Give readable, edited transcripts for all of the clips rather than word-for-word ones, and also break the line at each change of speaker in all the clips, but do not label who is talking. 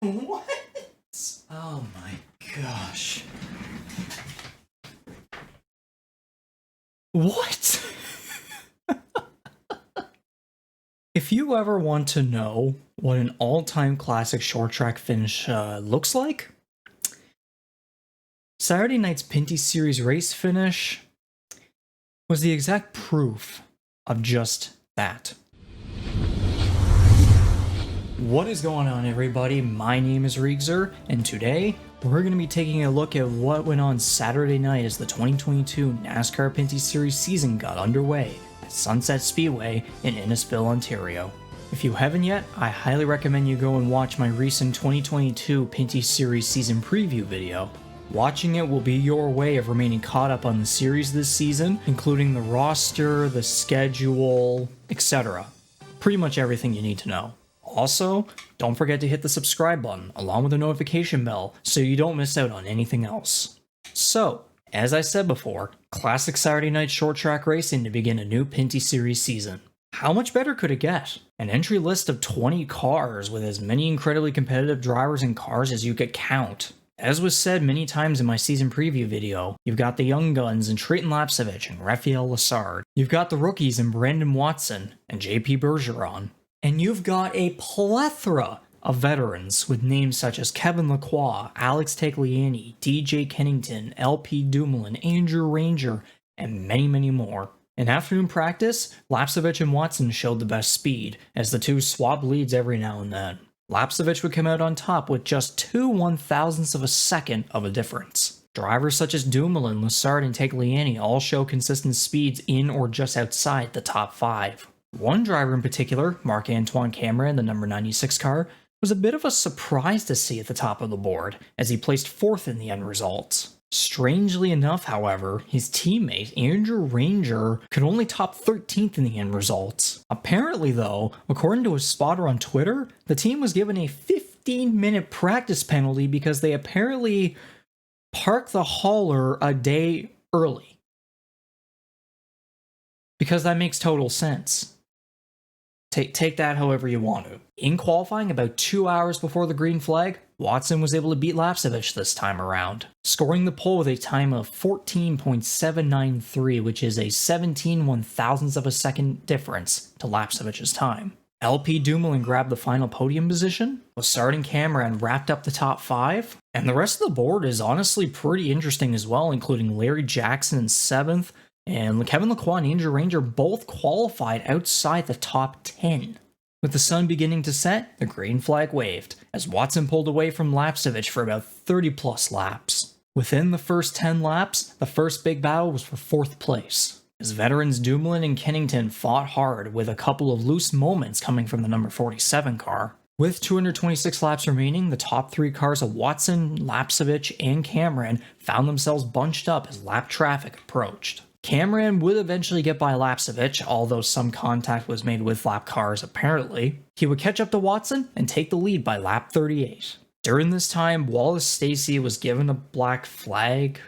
What? Oh my gosh. What? If you ever want to know what an all-time classic short track finish looks like, Saturday night's Pinty Series race finish was the exact proof of just that. What is going on, everybody? My name is Rigzer, and today we're going to be taking a look at what went on Saturday night as the 2022 NASCAR Pinty Series season got underway at Sunset Speedway in Innisfil, Ontario. If you haven't yet, I highly recommend you go and watch my recent 2022 Pinty Series season preview video. Watching it will be your way of remaining caught up on the series this season, including the roster, the schedule, etc. Pretty much everything you need to know. Also, don't forget to hit the subscribe button along with the notification bell so you don't miss out on anything else. So, as I said before, classic Saturday night short track racing to begin a new Pinty Series season. How much better could it get? An entry list of 20 cars with as many incredibly competitive drivers and cars as you could count. As was said many times in my season preview video, you've got the young guns in Trayton Lapcevich and Raphael Lessard. You've got the rookies in Brandon Watson and JP Bergeron. And you've got a plethora of veterans with names such as Kevin Lacroix, Alex Tagliani, DJ Kennington, LP Dumoulin, Andrew Ranger, and many, many more. In afternoon practice, Lapcevich and Watson showed the best speed, as the two swapped leads every now and then. Lapcevich would come out on top with just 2 1/1000ths of a second of a difference. Drivers such as Dumoulin, Lessard, and Tagliani all show consistent speeds in or just outside the top 5. One driver in particular, Marc-Antoine Cameron, the number 96 car, was a bit of a surprise to see at the top of the board, as he placed 4th in the end results. Strangely enough, however, his teammate, Andrew Ranger, could only top 13th in the end results. Apparently though, according to a spotter on Twitter, the team was given a 15-minute practice penalty because they apparently parked the hauler a day early. Because that makes total sense. Take that however you want to. In qualifying, about 2 hours before the green flag, Watson was able to beat Lapcevich this time around, scoring the pole with a time of 14.793, which is a 17 1/1000ths of a second difference to Lapcevich's time. LP Dumoulin grabbed the final podium position, Lessard and Cameron wrapped up the top 5, and the rest of the board is honestly pretty interesting as well, including Larry Jackson in 7th, and Kevin Lacroix and Andrew Ranger both qualified outside the top 10. With the sun beginning to set, the green flag waved, as Watson pulled away from Lapcevich for about 30 plus laps. Within the first 10 laps, the first big battle was for 4th place, as veterans Dumoulin and Kennington fought hard with a couple of loose moments coming from the number 47 car. With 226 laps remaining, the top 3 cars of Watson, Lapcevich, and Cameron found themselves bunched up as lap traffic approached. Cameron would eventually get by Lapcevich, although some contact was made with lap cars apparently. He would catch up to Watson and take the lead by lap 38. During this time, Wallace Stacy was given a black flag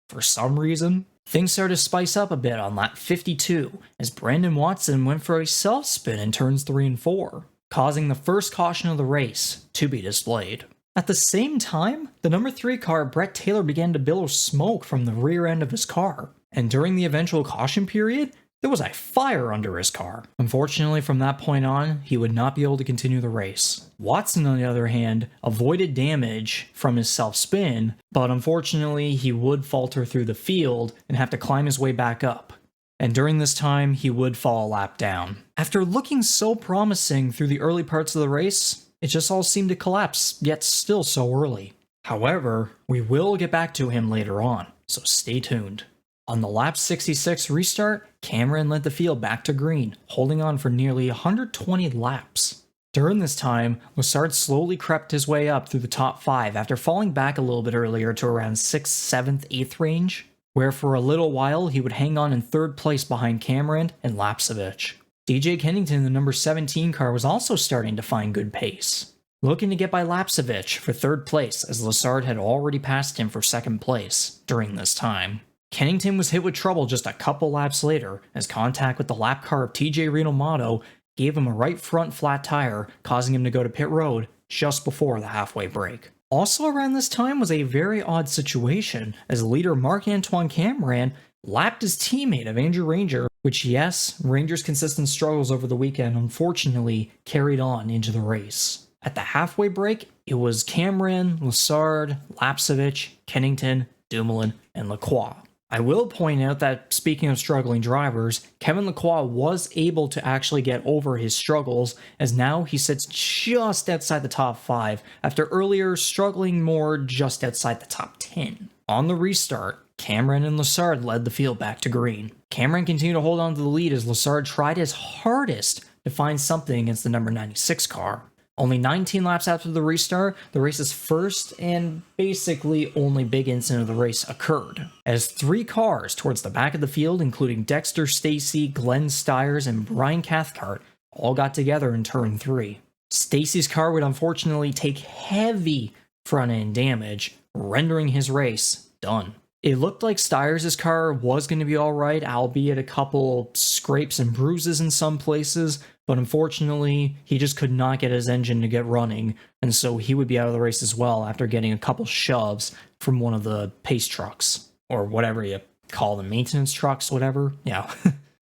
for some reason. Things started to spice up a bit on lap 52, as Brandon Watson went for a self-spin in turns 3 and 4, causing the first caution of the race to be displayed. At the same time, the number 3 car, Brett Taylor, began to billow smoke from the rear end of his car. And during the eventual caution period, there was a fire under his car. Unfortunately, from that point on, he would not be able to continue the race. Watson, on the other hand, avoided damage from his self-spin, but unfortunately, he would falter through the field and have to climb his way back up. And during this time, he would fall a lap down. After looking so promising through the early parts of the race, it just all seemed to collapse, yet still so early. However, we will get back to him later on, so stay tuned. On the lap 66 restart, Cameron led the field back to green, holding on for nearly 120 laps. During this time, Lessard slowly crept his way up through the top 5 after falling back a little bit earlier to around 6th, 7th, 8th range, where for a little while he would hang on in 3rd place behind Cameron and Lapcevich. DJ Kennington, the number 17 car, was also starting to find good pace, looking to get by Lapcevich for 3rd place, as Lessard had already passed him for 2nd place during this time. Kennington was hit with trouble just a couple laps later, as contact with the lap car of TJ Renomato gave him a right front flat tire, causing him to go to pit road just before the halfway break. Also around this time was a very odd situation, as leader Marc-Antoine Cameron lapped his teammate of Andrew Ranger, which yes, Ranger's consistent struggles over the weekend unfortunately carried on into the race. At the halfway break, it was Cameron, Lessard, Lapsevich, Kennington, Dumoulin, and Lacroix. I will point out that, speaking of struggling drivers, Kevin Lacroix was able to actually get over his struggles, as now he sits just outside the top 5, after earlier struggling more just outside the top 10. On the restart, Cameron and Lessard led the field back to green. Cameron continued to hold on to the lead as Lessard tried his hardest to find something against the number 96 car. Only 19 laps after the restart, the race's first and basically only big incident of the race occurred, as 3 cars towards the back of the field, including Dexter Stacey, Glenn Stiers, and Brian Cathcart, all got together in turn 3. Stacey's car would unfortunately take heavy front-end damage, rendering his race done. It looked like Stiers' car was going to be alright, albeit a couple scrapes and bruises in some places, but unfortunately, he just could not get his engine to get running, and so he would be out of the race as well after getting a couple shoves from one of the pace trucks, or whatever you call them, maintenance trucks, whatever, yeah.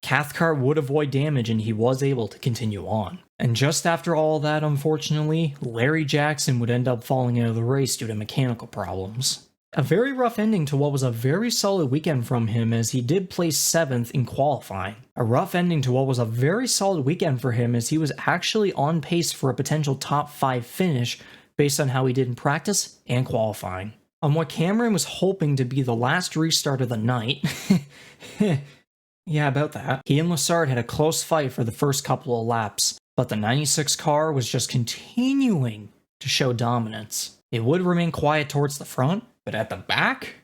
Cathcart would avoid damage and he was able to continue on. And just after all that, unfortunately, Larry Jackson would end up falling out of the race due to mechanical problems. A very rough ending to what was a very solid weekend from him, as he did place 7th in qualifying. A rough ending to what was a very solid weekend for him, as he was actually on pace for a potential top 5 finish based on how he did in practice and qualifying. On what Cameron was hoping to be the last restart of the night, yeah, about that, he and Lessard had a close fight for the first couple of laps, but the 96 car was just continuing to show dominance. It would remain quiet towards the front, but at the back,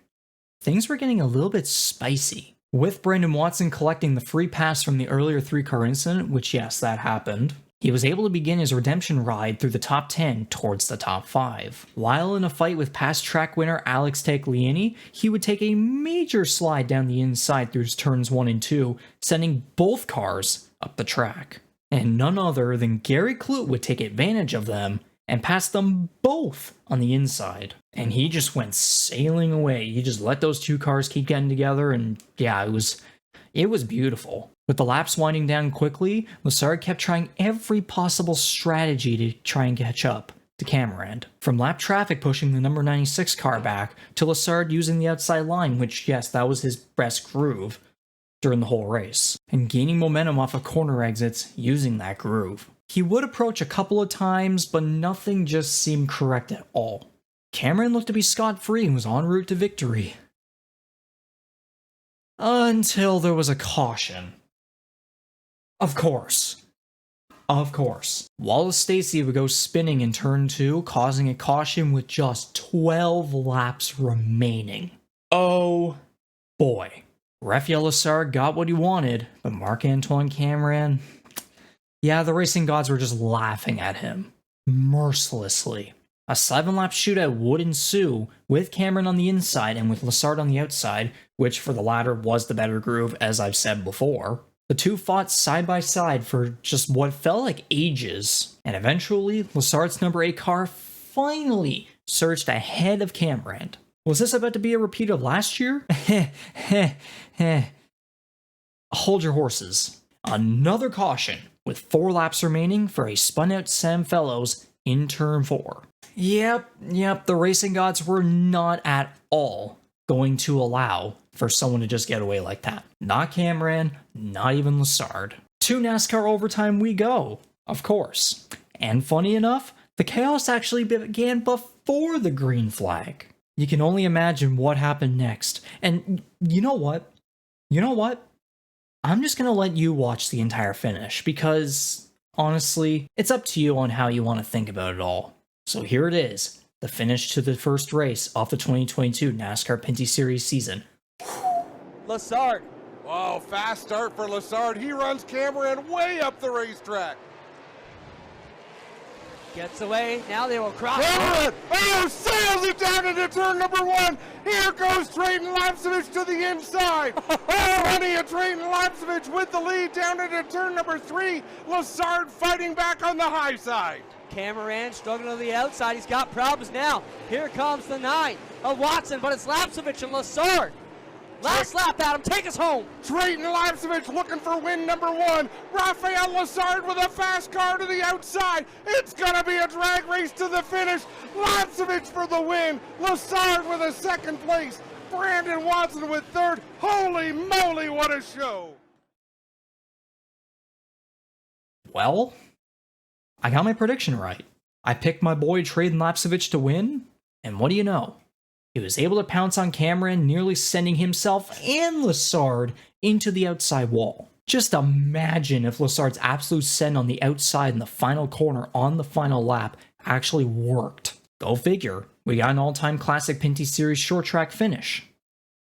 things were getting a little bit spicy. With Brandon Watson collecting the free pass from the earlier 3-car incident, which yes, that happened, he was able to begin his redemption ride through the top 10 towards the top 5. While in a fight with past track winner Alex Tagliani, he would take a major slide down the inside through turns 1 and 2, sending both cars up the track. And none other than Gary Clute would take advantage of them and pass them both on the inside. And he just went sailing away. He just let those 2 cars keep getting together, and yeah, it was beautiful. With the laps winding down quickly, Lessard kept trying every possible strategy to try and catch up to Cameron. From lap traffic pushing the number 96 car back, to Lessard using the outside line, which yes, that was his best groove during the whole race, and gaining momentum off of corner exits using that groove. He would approach a couple of times, but nothing just seemed correct at all. Cameron looked to be scot-free and was en route to victory. Until there was a caution. Of course. Wallace Stacey would go spinning in turn 2, causing a caution with just 12 laps remaining. Oh boy. Rafael Lessard got what he wanted, but Marc-Antoine Cameron... yeah, the racing gods were just laughing at him, mercilessly. A 7-lap shootout would ensue, with Cameron on the inside and with Lessard on the outside, which for the latter was the better groove, as I've said before. The two fought side by side for just what felt like ages, and eventually, Lessard's number 8 car finally surged ahead of Cameron. Was this about to be a repeat of last year? Hold your horses. Another caution, with 4 laps remaining for a spun-out Sam Fellows in turn 4. Yep, the racing gods were not at all going to allow for someone to just get away like that. Not Cameron, not even Lessard. To NASCAR overtime we go, of course. And funny enough, the chaos actually began before the green flag. You can only imagine what happened next. And you know what? I'm just going to let you watch the entire finish, because honestly, it's up to you on how you want to think about it all. So here it is, the finish to the first race of the 2022 NASCAR Pinty Series season.
Lessard. Wow, fast start for Lessard. He runs Cameron way up the racetrack.
Gets away. Now they will cross.
Cameron! Oh, sails it down into turn number 1. Here goes Trayton Lapsevich to the inside. Running a Trayton Lapsevich with the lead down into turn number 3. Lessard fighting back on the high side.
Cameron struggling to the outside. He's got problems now. Here comes the 9 of Watson, but it's Lapsevich and Lessard. Last lap, Adam, take us home.
Drayton Lapsevich looking for win number 1. Rafael Lessard with a fast car to the outside. It's going to be a drag race to the finish. Lapsevich for the win. Lessard with a second place. Brandon Watson with third. Holy moly, what a show.
Well, I got my prediction right. I picked my boy Drayton Lapsevich to win, and what do you know? He was able to pounce on Cameron, nearly sending himself and Lessard into the outside wall. Just imagine if Lessard's absolute send on the outside in the final corner on the final lap actually worked. Go figure, we got an all-time classic Pinty Series short track finish.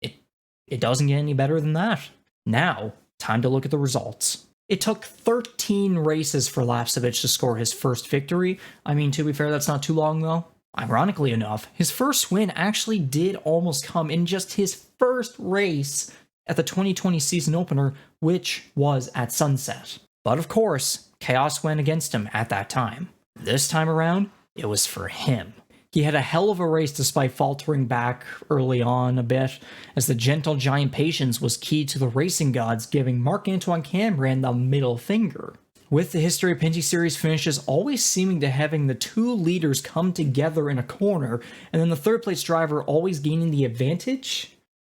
It doesn't get any better than that. Now, time to look at the results. It took 13 races for Lapsevich to score his first victory. I mean, to be fair, that's not too long though. Ironically enough, his first win actually did almost come in just his first race at the 2020 season opener, which was at Sunset. But of course, chaos went against him at that time. This time around, it was for him. He had a hell of a race despite faltering back early on a bit, as the gentle giant patience was key to the racing gods giving Marc-Antoine Cameron the middle finger. With the history of Pinty Series finishes always seeming to having the two leaders come together in a corner, and then the third place driver always gaining the advantage,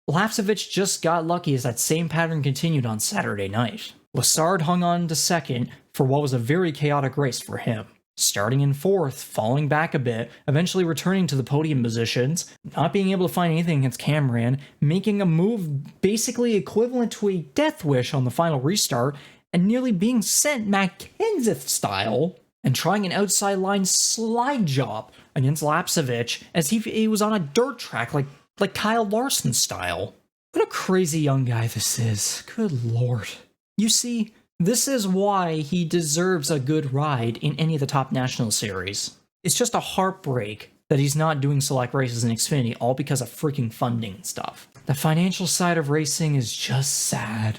Lapsevich just got lucky as that same pattern continued on Saturday night. Lessard hung on to second for what was a very chaotic race for him. Starting in fourth, falling back a bit, eventually returning to the podium positions, not being able to find anything against Cameron, making a move basically equivalent to a death wish on the final restart, and nearly being sent Matt Kenseth style, and trying an outside line slide job against Lapsevich as he was on a dirt track like Kyle Larson style. What a crazy young guy this is. Good lord. You see, this is why he deserves a good ride in any of the top national series. It's just a heartbreak that he's not doing select races in Xfinity, all because of freaking funding and stuff. The financial side of racing is just sad.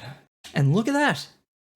And look at that!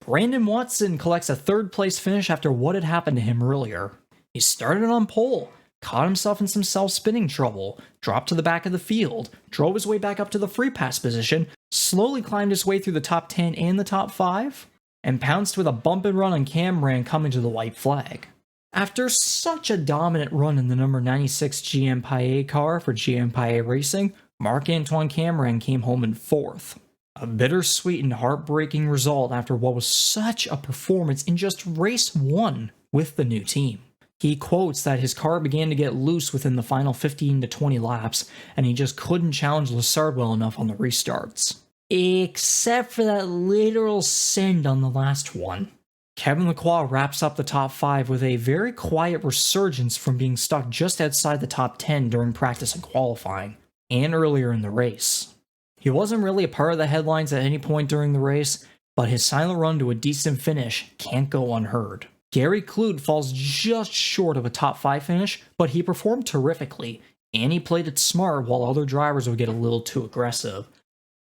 Brandon Watson collects a third place finish after what had happened to him earlier. He started on pole, caught himself in some self-spinning trouble, dropped to the back of the field, drove his way back up to the free pass position, slowly climbed his way through the top 10 and the top 5, and pounced with a bump and run on Cameron coming to the white flag. After such a dominant run in the number 96 GM Paillet car for GM Paillet Racing, Marc-Antoine Cameron came home in fourth. A bittersweet and heartbreaking result after what was such a performance in just race 1 with the new team. He quotes that his car began to get loose within the final 15 to 20 laps, and he just couldn't challenge Lessard well enough on the restarts. Except for that literal send on the last one. Kevin Lacroix wraps up the top 5 with a very quiet resurgence from being stuck just outside the top 10 during practice and qualifying, and earlier in the race. He wasn't really a part of the headlines at any point during the race, but his silent run to a decent finish can't go unheard. Gary Kloot falls just short of a top 5 finish, but he performed terrifically, and he played it smart while other drivers would get a little too aggressive.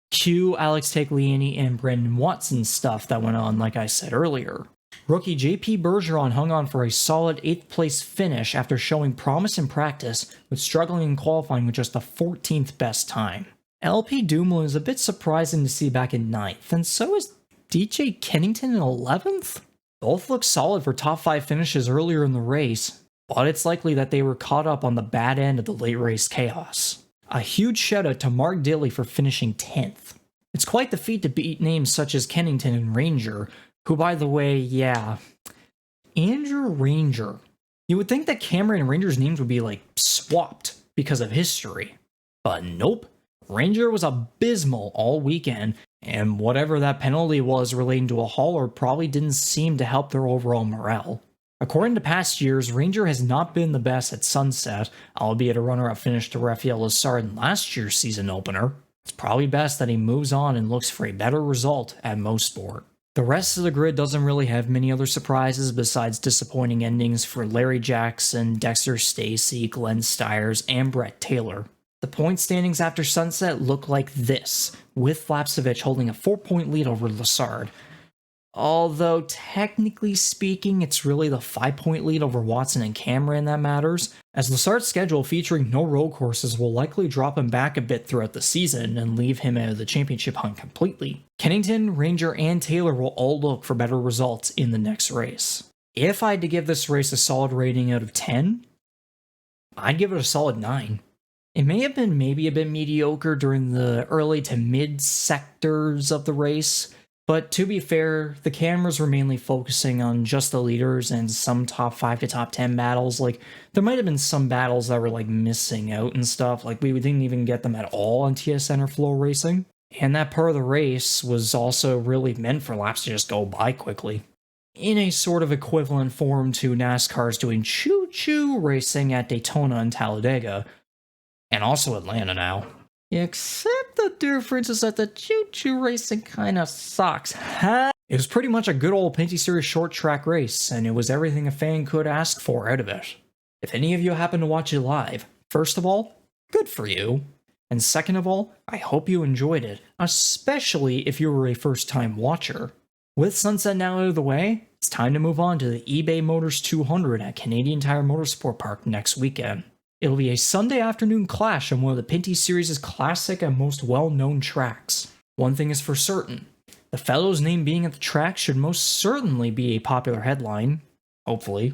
Cue Alex Tagliani and Brandon Watson stuff that went on like I said earlier. Rookie JP Bergeron hung on for a solid 8th place finish after showing promise in practice, but struggling in qualifying with just the 14th best time. LP Dumoulin is a bit surprising to see back in 9th, and so is DJ Kennington in 11th? Both look solid for top 5 finishes earlier in the race, but it's likely that they were caught up on the bad end of the late race chaos. A huge shout out to Mark Dilley for finishing 10th. It's quite the feat to beat names such as Kennington and Ranger, who by the way, yeah, Andrew Ranger. You would think that Cameron and Ranger's names would be like swapped because of history, but nope. Ranger was abysmal all weekend, and whatever that penalty was relating to a hauler probably didn't seem to help their overall morale. According to past years, Ranger has not been the best at Sunset, albeit a runner-up finish to Rafael Lessard in last year's season opener. It's probably best that he moves on and looks for a better result at Motorsport. The rest of the grid doesn't really have many other surprises besides disappointing endings for Larry Jackson, Dexter Stacy, Glenn Stiers, and Brett Taylor. The point standings after Sunset look like this, with Lapsevich holding a 4-point lead over Lessard. Although, technically speaking, it's really the 5-point lead over Watson and Cameron that matters, as Lassard's schedule featuring no road courses will likely drop him back a bit throughout the season and leave him out of the championship hunt completely. Kennington, Ranger, and Taylor will all look for better results in the next race. If I had to give this race a solid rating out of 10, I'd give it a solid 9. It may have been maybe a bit mediocre during the early to mid sectors of the race, but to be fair, the cameras were mainly focusing on just the leaders and some top 5 to top 10 battles. Like, there might have been some battles that were like missing out and stuff, like we didn't even get them at all on TSN or FloRacing. And that part of the race was also really meant for laps to just go by quickly. In a sort of equivalent form to NASCAR's doing choo-choo racing at Daytona and Talladega, and also Atlanta now. Except the difference is that the choo-choo racing kinda sucks. It was pretty much a good old Pinty Series short track race, and it was everything a fan could ask for out of it. If any of you happen to watch it live, first of all, good for you. And second of all, I hope you enjoyed it, especially if you were a first-time watcher. With Sunset now out of the way, it's time to move on to the eBay Motors 200 at Canadian Tire Motorsport Park next weekend. It'll be a Sunday afternoon clash on one of the Pinty Series' classic and most well-known tracks. One thing is for certain, the fellow's name being at the track should most certainly be a popular headline, hopefully.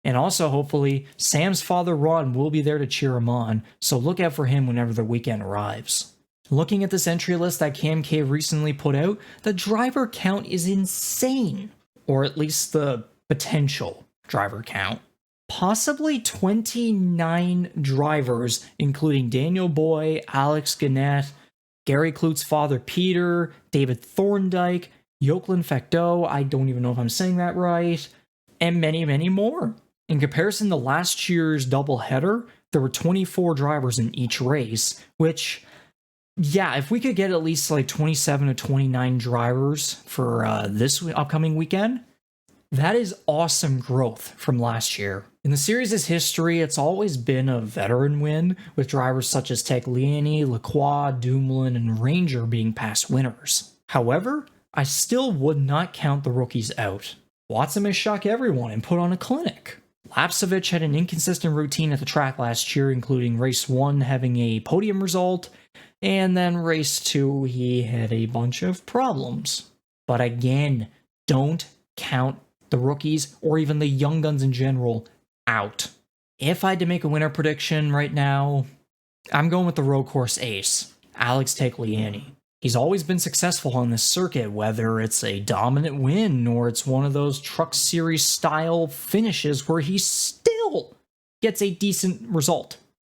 And also, hopefully, Sam's father Ron will be there to cheer him on, so look out for him whenever the weekend arrives. Looking at this entry list that CamK recently put out, the driver count is insane. Or at least the potential driver count. Possibly 29 drivers, including Daniel Boy, Alex Gannett, Gary Klut's father Peter, David Thorndike, Yokelin Fecteau, I don't even know if I'm saying that right, and many, many more. In comparison to last year's doubleheader, there were 24 drivers in each race, which, yeah, if we could get at least like 27 to 29 drivers for this upcoming weekend, that is awesome growth from last year. In the series' history, it's always been a veteran win, with drivers such as Tagliani, Lacroix, Dumoulin, and Ranger being past winners. However, I still would not count the rookies out. Watson may shock everyone and put on a clinic. Lapsevich had an inconsistent routine at the track last year, including race 1 having a podium result, and then race 2 he had a bunch of problems. But again, don't count the rookies, or even the young guns in general, out. If I had to make a winner prediction right now, I'm going with the road course ace, Alex Tagliani. He's always been successful on this circuit, whether it's a dominant win or it's one of those truck series style finishes where he still gets a decent result.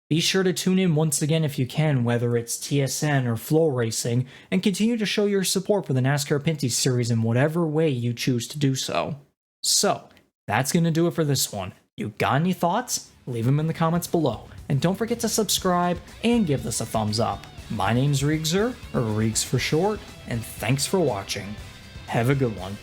Be sure to tune in once again if you can, whether it's TSN or FloRacing, and continue to show your support for the NASCAR Pinty series in whatever way you choose to do so. So, that's going to do it for this one. You got any thoughts? Leave them in the comments below. And don't forget to subscribe and give this a thumbs up. My name's Riegser, or Riegs for short, and thanks for watching. Have a good one.